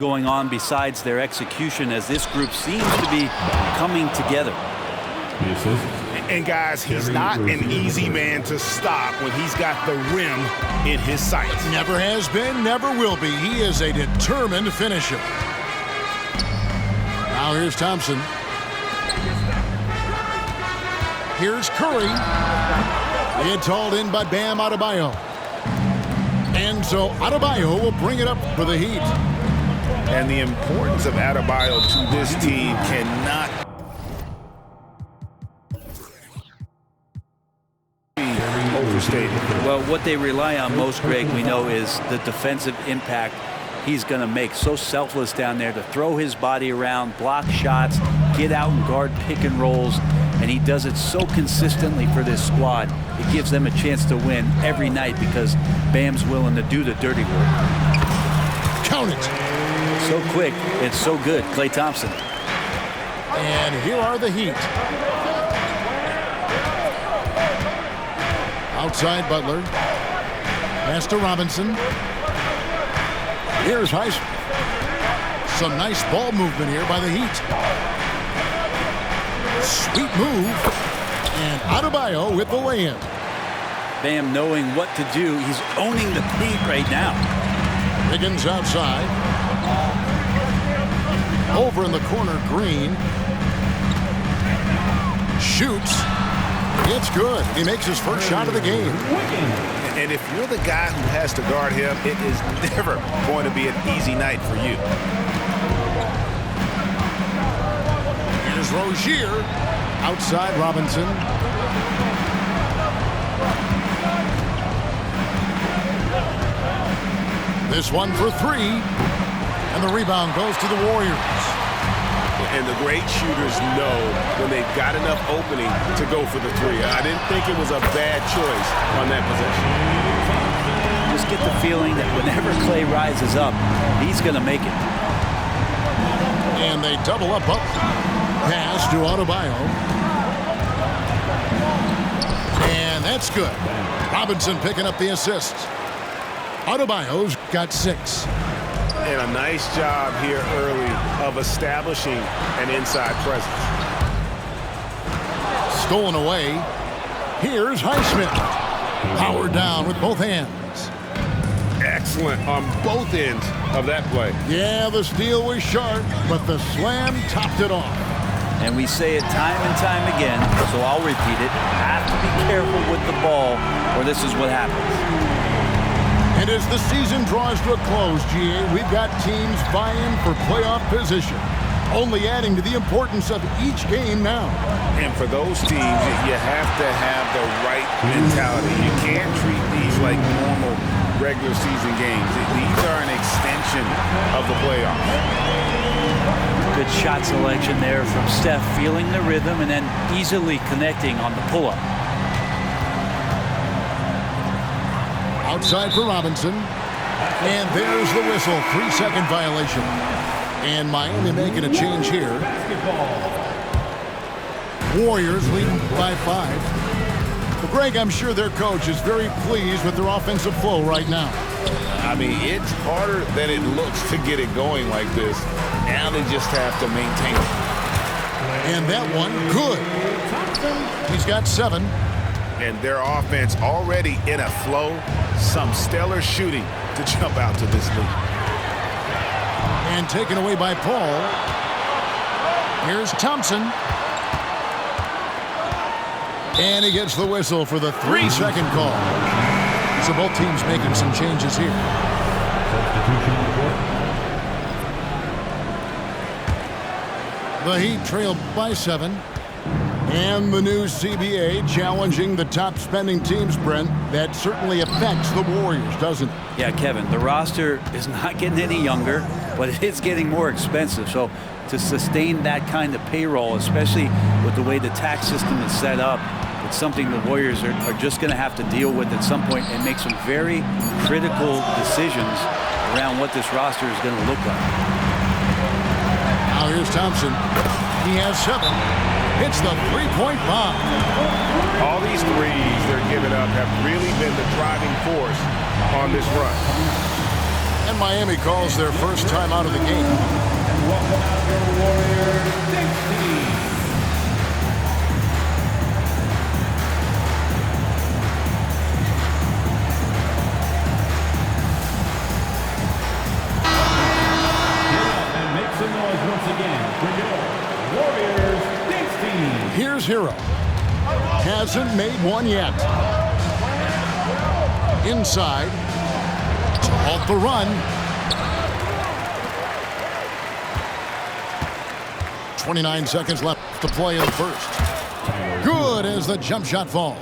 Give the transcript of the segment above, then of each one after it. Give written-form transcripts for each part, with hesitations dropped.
going on besides their execution, as this group seems to be coming together. And guys, he's not an easy man to stop when he's got the rim in his sights. Never has been, never will be. He is a determined finisher. Now here's Thompson. Here's Curry. It's hauled in by Bam Adebayo. And so Adebayo will bring it up for the Heat. And the importance of Adebayo to this team cannot be overstated. Well, what they rely on most, Greg, we know, is the defensive impact he's going to make. So selfless down there to throw his body around, block shots, get out and guard pick and rolls. And he does it so consistently for this squad. It gives them a chance to win every night because Bam's willing to do the dirty work. Count it. So quick, it's so good. Klay Thompson. And here are the Heat. Outside Butler. Pass to Robinson. Here's Highsmith. Some nice ball movement here by the Heat. Sweet move. And Adebayo with the lay-in. Bam knowing what to do. He's owning the paint right now. Higgins outside. Over in the corner, Green. Shoots. It's good. He makes his first shot of the game. And if you're the guy who has to guard him, it is never going to be an easy night for you. Here's Rozier. Outside Robinson. This one for three. And the rebound goes to the Warriors. And the great shooters know when they've got enough opening to go for the three. I didn't think it was a bad choice on that possession. Just get the feeling that whenever Klay rises up, he's going to make it. And they double up. Pass to Adebayo. And that's good. Robinson picking up the assist. Adebayo's got 6. And a nice job here early of establishing an inside presence. Stolen away. Here's Highsmith. Powered down with both hands. Excellent on both ends of that play. Yeah, the steal was sharp, but the slam topped it off. And we say it time and time again, so I'll repeat it. Have to be careful with the ball, or this is what happens. And as the season draws to a close, GA, we've got teams vying for playoff position, only adding to the importance of each game now. And for those teams, you have to have the right mentality. You can't treat these like normal regular season games. These are an extension of the playoffs. Good shot selection there from Steph, feeling the rhythm and then easily connecting on the pull-up. Outside for Robinson. And there's the whistle. 3-second violation. And Miami making a change here. Warriors leading by 5. But Greg, I'm sure their coach is very pleased with their offensive flow right now. I mean, it's harder than it looks to get it going like this. Now they just have to maintain it. And that one, good. He's got 7. And their offense already in a flow. Some stellar shooting to jump out to this lead. And taken away by Paul. Here's Thompson. And he gets the whistle for the 3-second call. So both teams making some changes here. The Heat trail by 7. And the new CBA challenging the top spending teams, Brent. That certainly affects the Warriors, doesn't it? Yeah, Kevin, the roster is not getting any younger, but it is getting more expensive. So to sustain that kind of payroll, especially with the way the tax system is set up, it's something the Warriors are just going to have to deal with at some point and make some very critical decisions around what this roster is going to look like. Now here's Thompson. He has 7. Hits the three-point bomb. All these threes they're giving up have really been the driving force on this run. And Miami calls their first time out of the game. And welcome out your Warriors, 16. And make some noise once again. Bring it on. Warriors, 16. Here's Hero. Hasn't made one yet. Inside. Off the run. 29 seconds left to play in the first. Good as the jump shot falls.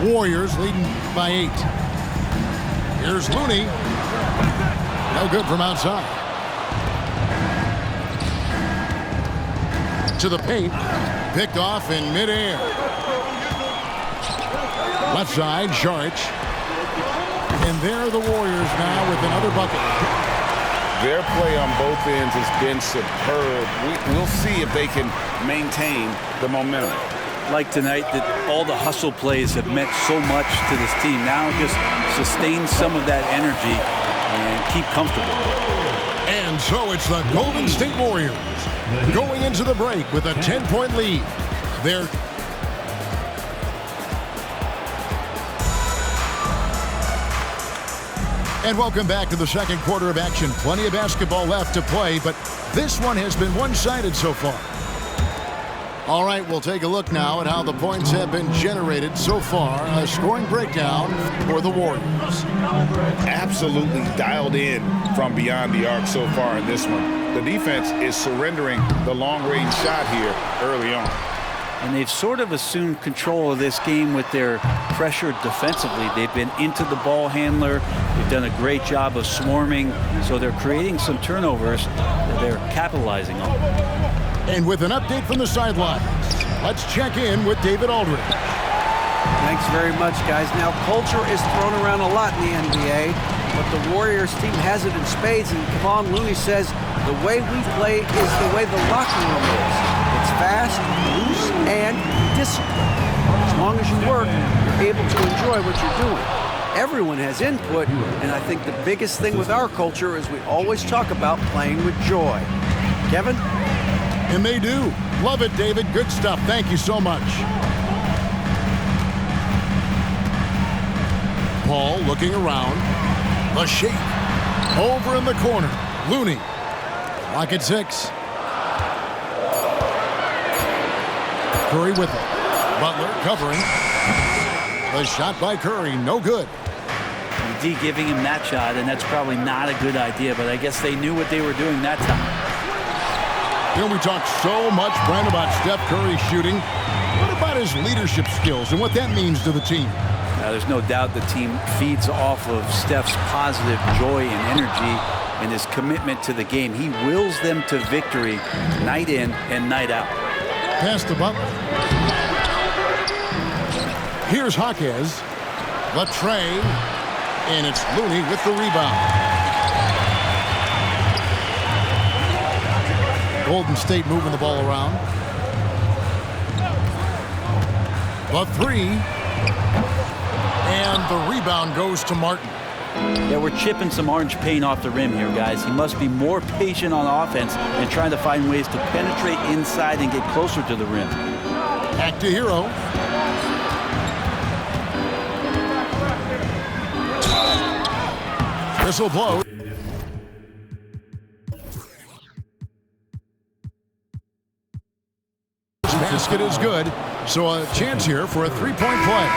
Warriors leading by 8. Here's Looney. No good from outside. To the paint. Picked off in midair. Left side, Saric. And there are the Warriors now with another bucket. Their play on both ends has been superb. We'll see if they can maintain the momentum. Like tonight, that all the hustle plays have meant so much to this team. Now just sustain some of that energy and keep comfortable. And so it's the Golden State Warriors going into the break with a 10-point lead. They're And welcome back to the second quarter of action. Plenty of basketball left to play, but this one has been one-sided so far. All right, we'll take a look now at how the points have been generated so far. A scoring breakdown for the Warriors. Absolutely dialed in from beyond the arc so far in this one. The defense is surrendering the long-range shot here early on. And they've sort of assumed control of this game with their pressure defensively. They've been into the ball handler. They've done a great job of swarming. So they're creating some turnovers that they're capitalizing on. And with an update from the sidelines, let's check in with David Aldridge. Thanks very much, guys. Now, culture is thrown around a lot in the NBA, but the Warriors team has it in spades, and Kevon Looney says the way we play is the way the locker room is. It's fast, loose, and disciplined. As long as you work, you're able to enjoy what you're doing. Everyone has input, and I think the biggest thing with our culture is we always talk about playing with joy. Kevin? And they do. Love it, David. Good stuff. Thank you so much. Paul looking around. The shake. Over in the corner. Looney. Lock at 6. Curry with it. Butler covering. The shot by Curry. No good. D giving him that shot, and that's probably not a good idea, but I guess they knew what they were doing that time. You know, we talk so much, Brent, about Steph Curry shooting. What about his leadership skills and what that means to the team? Now, there's no doubt the team feeds off of Steph's positive joy and energy and his commitment to the game. He wills them to victory night in and night out. Pass to Butler. Here's Jaquez. Latre. And it's Looney with the rebound. Golden State moving the ball around. The 3. And the rebound goes to Martin. Yeah, we're chipping some orange paint off the rim here, guys. He must be more patient on offense and trying to find ways to penetrate inside and get closer to the rim. Back to Hero. Whistle blow. Basket is good, so a chance here for a three-point play.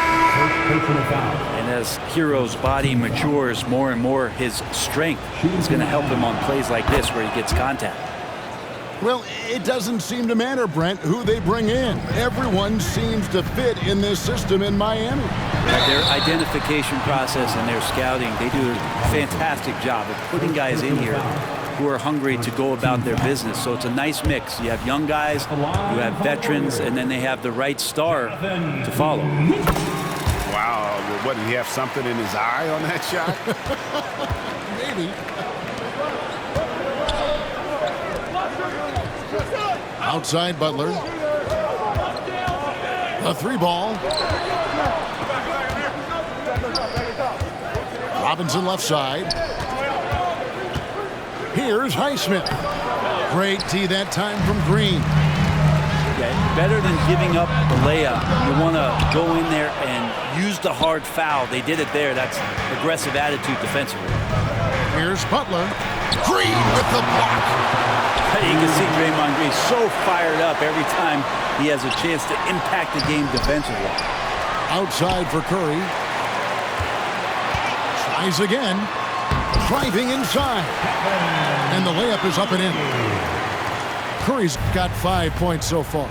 And as Hero's body matures more and more, his strength is going to help him on plays like this where he gets contact. Well, it doesn't seem to matter, Brent, who they bring in. Everyone seems to fit in this system in Miami. Their identification process and their scouting, they do a fantastic job of putting guys in here who are hungry to go about their business. So it's a nice mix. You have young guys, you have veterans, and then they have the right star to follow. Wow, what, did he have something in his eye on that shot? Maybe. Outside Butler. A 3-ball. Robinson left side. Here's Highsmith. Great tee that time from Green. Yeah, better than giving up the layup. You want to go in there and use the hard foul. They did it there. That's aggressive attitude defensively. Here's Butler. Green with the block. You can see Draymond Green so fired up every time he has a chance to impact the game defensively. Outside for Curry. Tries again. Driving inside. And the layup is up and in. Curry's got 5 points so far.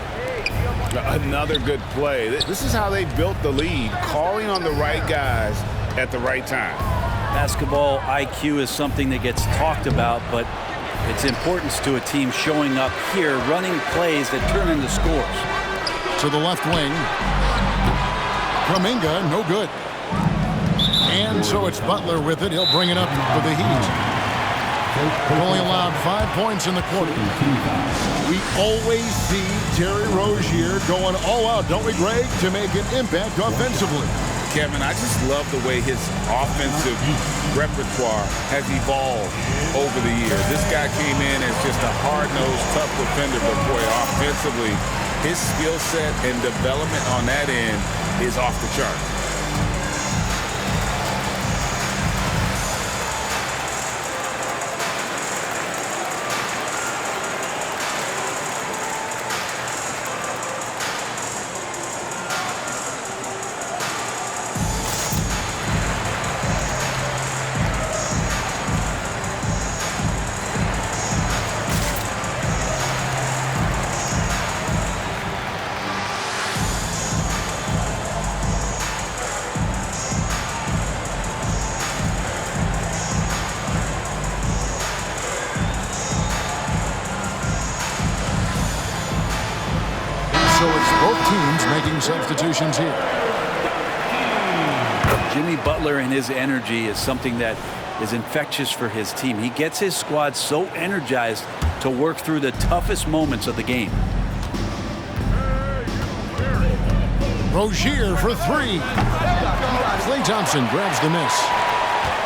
Another good play. This is how they built the lead, calling on the right guys at the right time. Basketball IQ is something that gets talked about, but its importance to a team showing up here, running plays that turn into scores. To the left wing. Kuminga, no good. And so it's Butler with it. He'll bring it up for the Heat. Only allowed 5 points in the quarter. We always see Terry Rozier going all out, don't we, Greg, to make an impact offensively. Kevin, I just love the way his offensive repertoire has evolved over the years. This guy came in as just a hard-nosed, tough defender, but boy, offensively, his skill set and development on that end is off the chart. So it's both teams making substitutions here. Jimmy Butler and his energy is something that is infectious for his team. He gets his squad so energized to work through the toughest moments of the game. Rozier for three. Klay Thompson grabs the miss.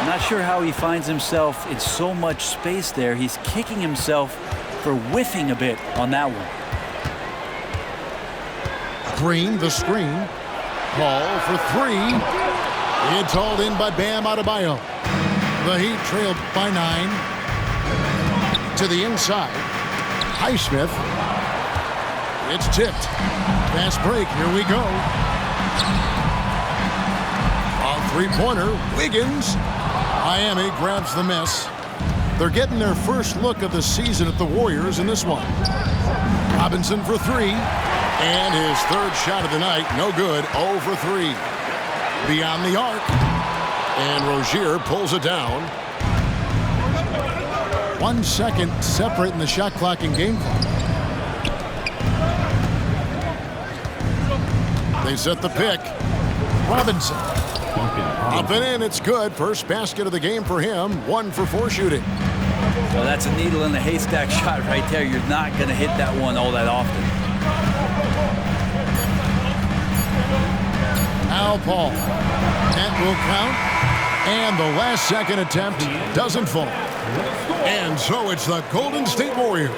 I'm not sure how he finds himself in so much space there. He's kicking himself for whiffing a bit on that one. Green, the screen. Ball for three. It's hauled in by Bam Adebayo. The Heat trailed by 9. To the inside. Highsmith. It's tipped. Fast break. Here we go. A three-pointer. Wiggins. Miami grabs the miss. They're getting their first look of the season at the Warriors in this one. Robinson for three. And his third shot of the night, no good, 0 for 3. Beyond the arc. And Rozier pulls it down. 1 second separating the shot clock and game clock. They set the pick. Robinson. Up and in, it's good. First basket of the game for him. 1 for 4 shooting. Well, that's a needle in the haystack shot right there. You're not going to hit that one all that often. Al Paul. That will count. And the last second attempt doesn't fall. And so it's the Golden State Warriors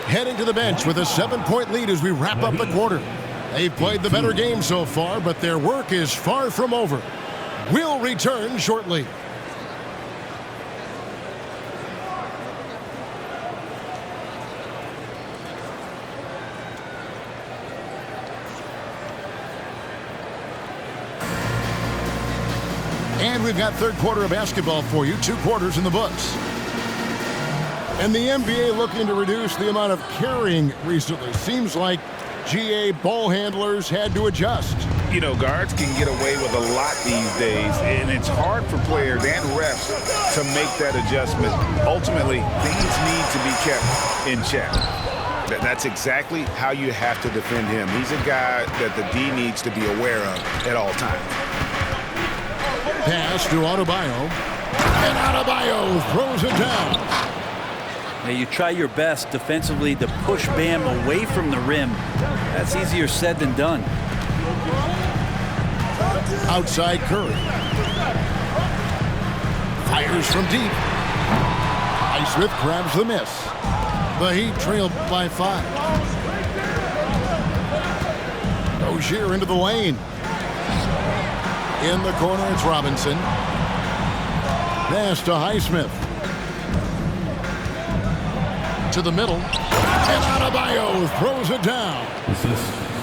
heading to the bench with a 7-point lead as we wrap up the quarter. They've played the better game so far, but their work is far from over. We'll return shortly. And we've got third quarter of basketball for you. 2 quarters in the books. And the NBA looking to reduce the amount of carrying recently. Seems like GA ball handlers had to adjust. You know, guards can get away with a lot these days, and it's hard for players and refs to make that adjustment. Ultimately, things need to be kept in check. That's exactly how you have to defend him. He's a guy that the D needs to be aware of at all times. Pass to Adebayo. And Adebayo throws it down. Now you try your best defensively to push Bam away from the rim. That's easier said than done. Outside Curry. Fires from deep. Highsmith grabs the miss. The Heat trail by 5. Rozier into the lane. In the corner, it's Robinson. Pass to Highsmith. To the middle. And Adebayo throws it down.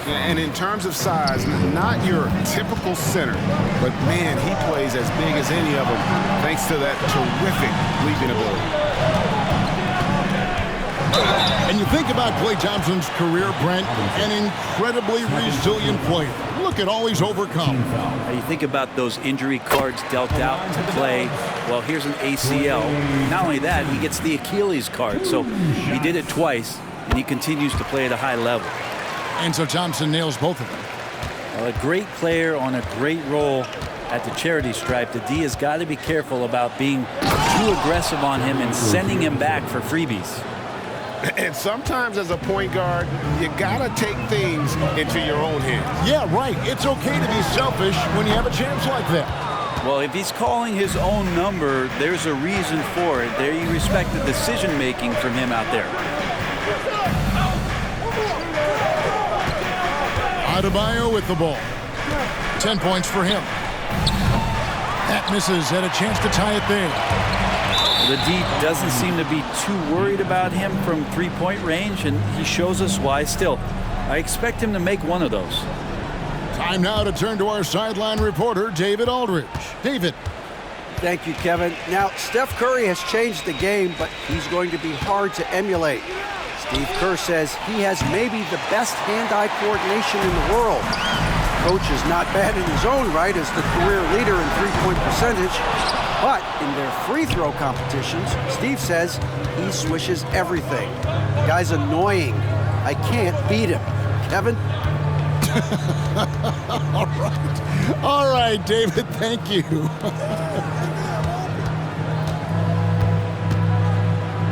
And in terms of size, not your typical center, but man, he plays as big as any of them thanks to that terrific leaping ability. And you think about Klay Thompson's career, Brent, an incredibly resilient player. Look at all he's overcome. You think about those injury cards dealt out to Klay. Well, here's an ACL. Not only that, he gets the Achilles card. So he did it twice, and he continues to play at a high level. And so Thompson nails both of them. Well, a great player on a great role at the charity stripe. The D has got to be careful about being too aggressive on him and sending him back for freebies. And sometimes as a point guard, you gotta take things into your own hands. Yeah, right. It's okay to be selfish when you have a chance like that. Well, if he's calling his own number, there's a reason for it. There you respect the decision-making from him out there. Adebayo with the ball. 10 points for him. That misses. Had a chance to tie it there. The D doesn't seem to be too worried about him from three-point range, and he shows us why still. I expect him to make one of those. Time now to turn to our sideline reporter, David Aldridge. David. Thank you, Kevin. Now, Steph Curry has changed the game, but he's going to be hard to emulate. Steve Kerr says he has maybe the best hand-eye coordination in the world. Coach is not bad in his own right as the career leader in three-point percentage, but in their free throw competitions, Steve says he swishes everything. The guy's annoying. I can't beat him. Kevin? All right, David, thank you.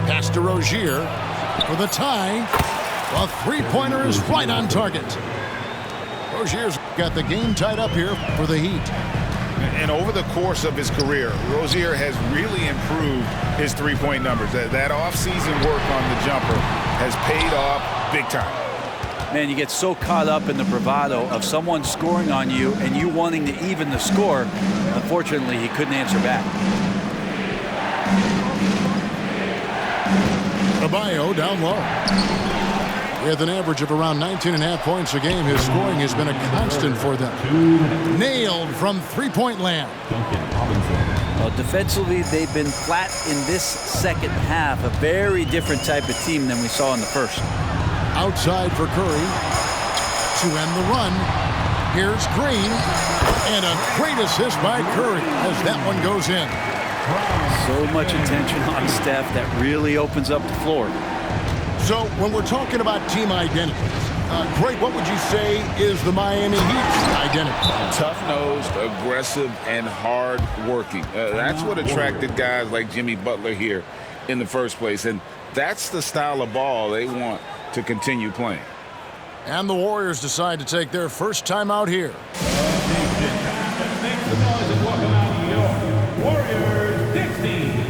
Pass to Rozier for the tie. A three-pointer is right on target. Rozier's got the game tied up here for the Heat. And over the course of his career, Rozier has really improved his three-point numbers. That off-season work on the jumper has paid off big time. Man, you get so caught up in the bravado of someone scoring on you and you wanting to even the score. Unfortunately, he couldn't answer back. Adebayo down low. With an average of around 19.5 points a game, his scoring has been a constant for them. Nailed from three-point land. Well, defensively, they've been flat in this second half. A very different type of team than we saw in the first. Outside for Curry to end the run. Here's Green. And a great assist by Curry as that one goes in. So much attention on Steph that really opens up the floor. So when we're talking about team identities, Greg, what would you say is the Miami Heat's identity? Tough-nosed, aggressive, and hard-working. That's what attracted guys like Jimmy Butler here in the first place. And that's the style of ball they want to continue playing. And the Warriors decide to take their first time out here. Warriors 16.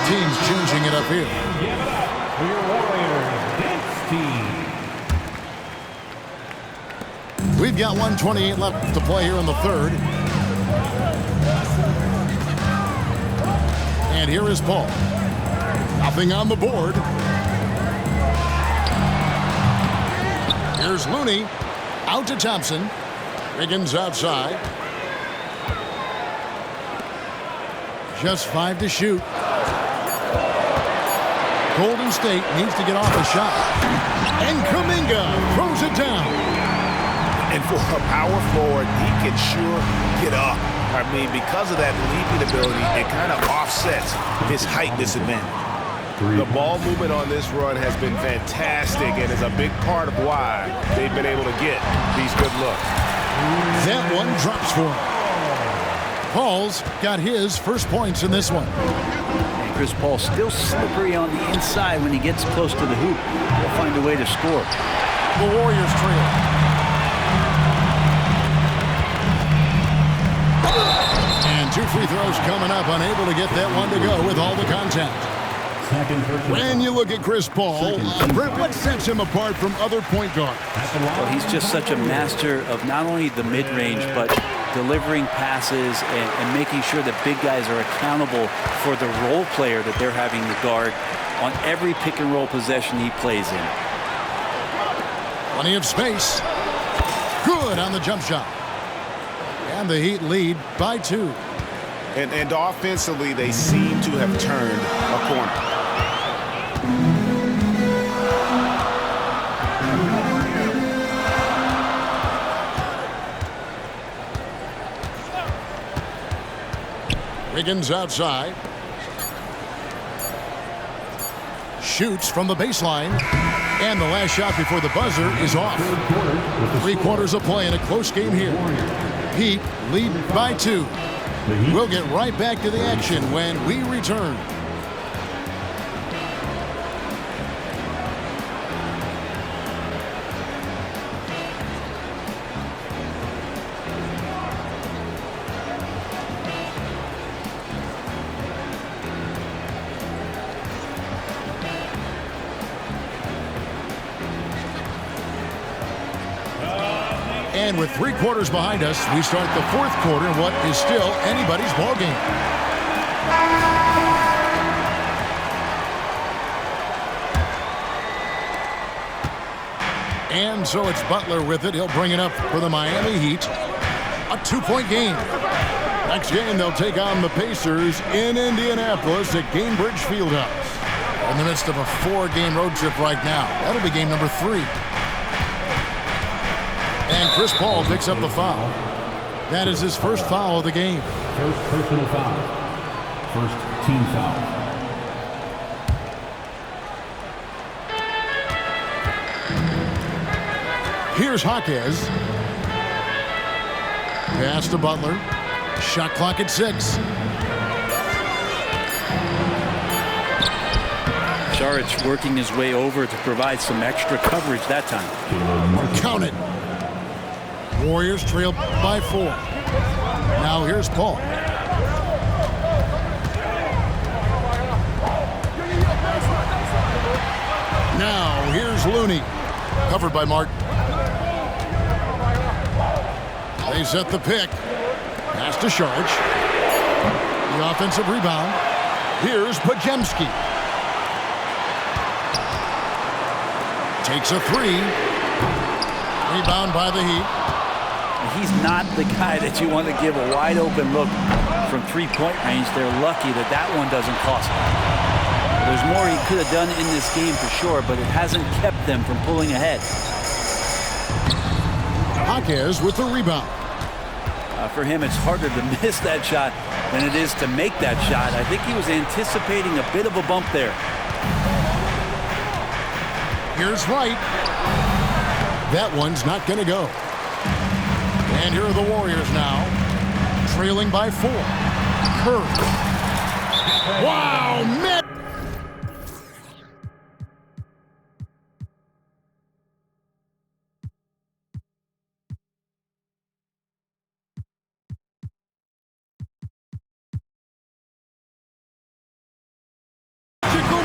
Teams changing it up here. Give it up for your Warriors dance team. We've got 1:28 left to play here in the third. And here is Paul. Nothing on the board. Here's Looney. Out to Thompson. Wiggins outside. Just 5 to shoot. Golden State needs to get off a shot. And Kuminga throws it down. And for a power forward, he can sure get up. I mean, because of that leaping ability, it kind of offsets his height disadvantage. The ball movement on this run has been fantastic and is a big part of why they've been able to get these good looks. That one drops for him. Paul's got his first points in this one. And Chris Paul still slippery on the inside when he gets close to the hoop. He'll find a way to score. The Warriors trail. And 2 free throws coming up, unable to get that one to go with all the contact. When you look at Chris Paul, what sets him apart from other point guards? Well, he's just such a master of not only the mid-range, but delivering passes and making sure that big guys are accountable for the role player that they're having to guard on every pick and roll possession he plays in. Plenty of space. Good on the jump shot. And the Heat lead by 2. And offensively, they seem to have turned a corner. Wiggins outside. Shoots from the baseline. And the last shot before the buzzer is off. 3 quarters of play in a close game here. Heat lead by 2. We'll get right back to the action when we return. And with 3 quarters behind us, we start the 4th quarter in what is still anybody's ballgame. And so it's Butler with it. He'll bring it up for the Miami Heat. A 2-point game. Next game, they'll take on the Pacers in Indianapolis at Gainbridge Fieldhouse. In the midst of a 4-game road trip right now. That'll be game number 3. And Chris Paul picks up the foul. That is his first foul of the game. First personal foul. First team foul. Here's Jaquez. Pass to Butler. Shot clock at 6. Saric working his way over to provide some extra coverage that time. Count it. Warriors trail by 4. Now here's Paul. Now here's Looney. Covered by Martin. They set the pick. Pass to Saric. The offensive rebound. Here's Podziemski. Takes a 3. Rebound by the Heat. He's not the guy that you want to give a wide open look from 3-point range. They're lucky that that one doesn't cost them. There's more he could have done in this game for sure, but it hasn't kept them from pulling ahead. Jaquez with the rebound. For him, it's harder to miss that shot than it is to make that shot. I think he was anticipating a bit of a bump there. Here's Wright. That one's not going to go. And here are the Warriors now, trailing by 4. Curry. Wow, man.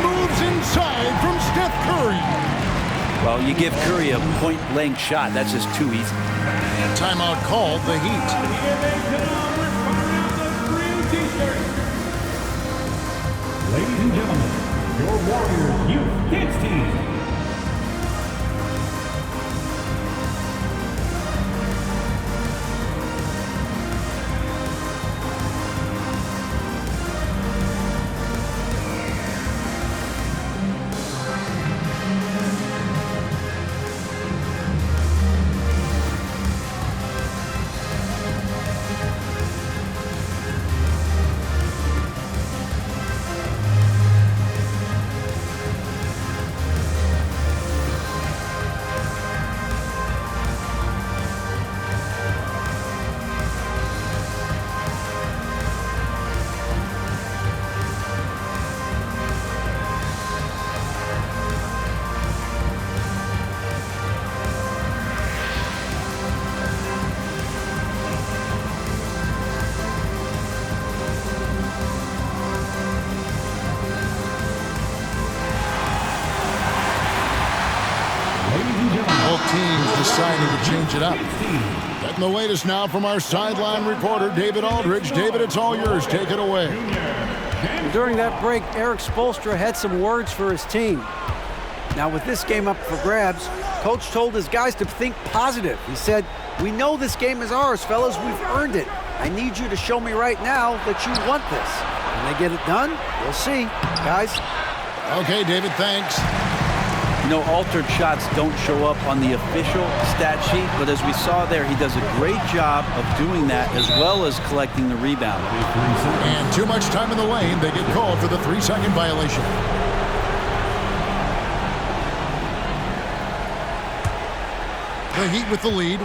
Moves inside from Steph Curry. Well, you give Curry a point-blank shot. That's just too easy. timeout called the Heat. Ladies and gentlemen, your Warriors Youth Kids Team. Teams deciding to change it up. Getting the latest now from our sideline reporter, David Aldridge. David, it's all yours. Take it away. During that break, Eric Spoelstra had some words for his team. Now, with this game up for grabs, Coach told his guys to think positive. He said, "We know this game is ours, fellas. We've earned it. I need you to show me right now that you want this. Can they get it done? We'll see, guys." Okay, David, thanks. You know, altered shots don't show up on the official stat sheet, but as we saw there, he does a great job of doing that as well as collecting the rebound. And too much time in the lane. They get called for the 3-second violation. The Heat with the lead.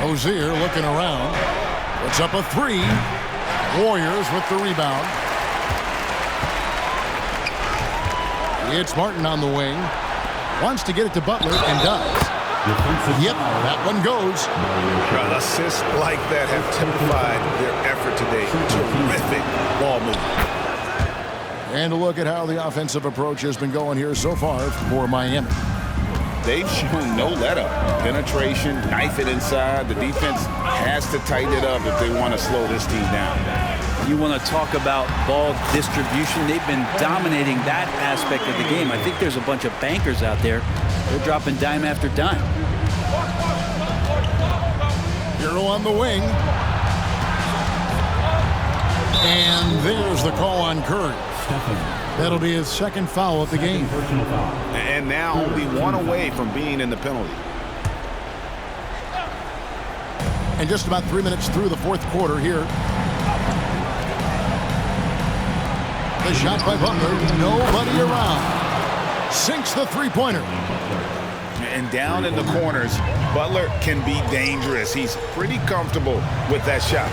Rozier looking around. Puts up a 3. Warriors with the rebound. It's Martin on the wing. Wants to get it to Butler and does. Yep, that one goes. Assists like that have typified their effort today. Terrific ball movement. And a look at how the offensive approach has been going here so far for Miami. They've shown no let-up. Penetration, knife it inside. The defense has to tighten it up if they want to slow this team down. You want to talk about ball distribution. They've been dominating that aspect of the game. I think there's a bunch of bankers out there. They're dropping dime after dime. Hero on the wing. And there's the call on Curry. That'll be his second foul of the game. And now only one away from being in the penalty. And just about 3 minutes through the fourth quarter here. The shot by Butler, nobody around. Sinks the three-pointer. And down in the corners, Butler can be dangerous. He's pretty comfortable with that shot.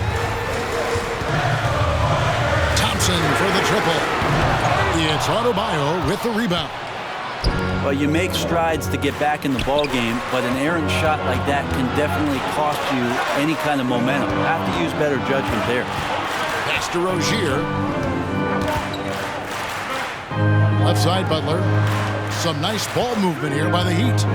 Thompson for the triple. It's Adebayo with the rebound. Well, you make strides to get back in the ball game, but an errant shot like that can definitely cost you any kind of momentum. You have to use better judgment there. Pass to Rozier. Left side, Butler. Some nice ball movement here by the Heat.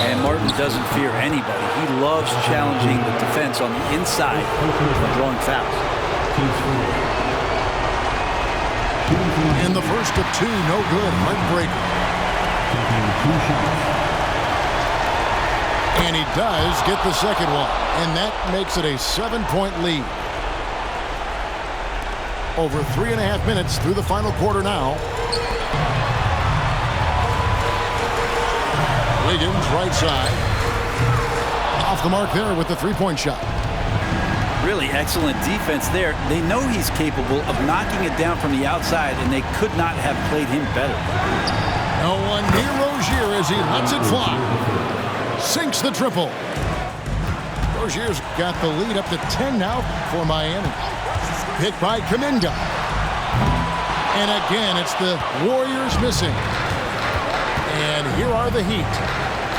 And Martin doesn't fear anybody. He loves challenging the defense on the inside and drawing fouls. In the first of 2, no good. Heartbreaker. And he does get the second one. And that makes it a 7-point lead. Over 3.5 minutes through the final quarter now. Wiggins, right side. Off the mark there with the three-point shot. Really excellent defense there. They know he's capable of knocking it down from the outside, and they could not have played him better. No one near Rozier as he lets it fly. Sinks the triple. Rozier's got the lead up to 10 now for Miami. Picked by Kuminga. And again, it's the Warriors missing. And here are the Heat.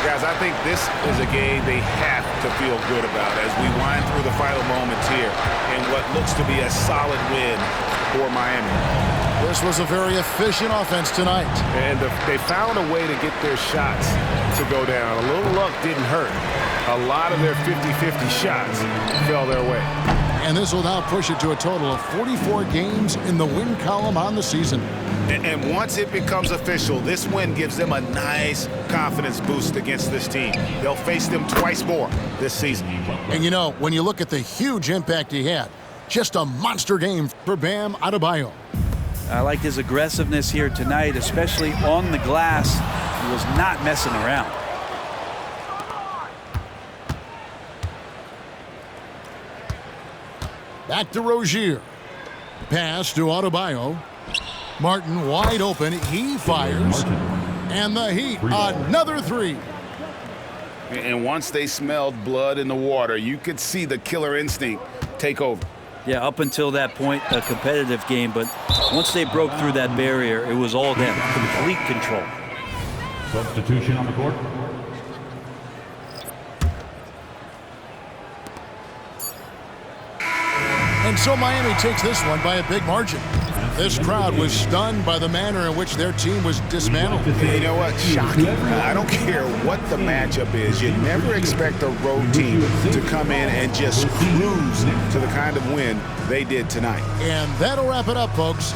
Guys, I think this is a game they have to feel good about as we wind through the final moments here in what looks to be a solid win for Miami. This was a very efficient offense tonight. And they found a way to get their shots to go down. A little luck didn't hurt. A lot of their 50-50 shots fell their way. And this will now push it to a total of 44 games in the win column on the season. And once it becomes official, this win gives them a nice confidence boost against this team. They'll face them twice more this season. And you know, when you look at the huge impact he had, just a monster game for Bam Adebayo. I like his aggressiveness here tonight, especially on the glass. He was not messing around. Back to Rozier. Pass to Adebayo. Martin wide open. He fires. And the Heat, another three. And once they smelled blood in the water, you could see the killer instinct take over. Yeah, up until that point, a competitive game, but once they broke through that barrier, it was all them. Complete control. Substitution on the court. And so Miami takes this one by a big margin. This crowd was stunned by the manner in which their team was dismantled. You know what? Shocking. I don't care what the matchup is. You never expect a road team to come in and just cruise to the kind of win they did tonight. And that'll wrap it up, folks.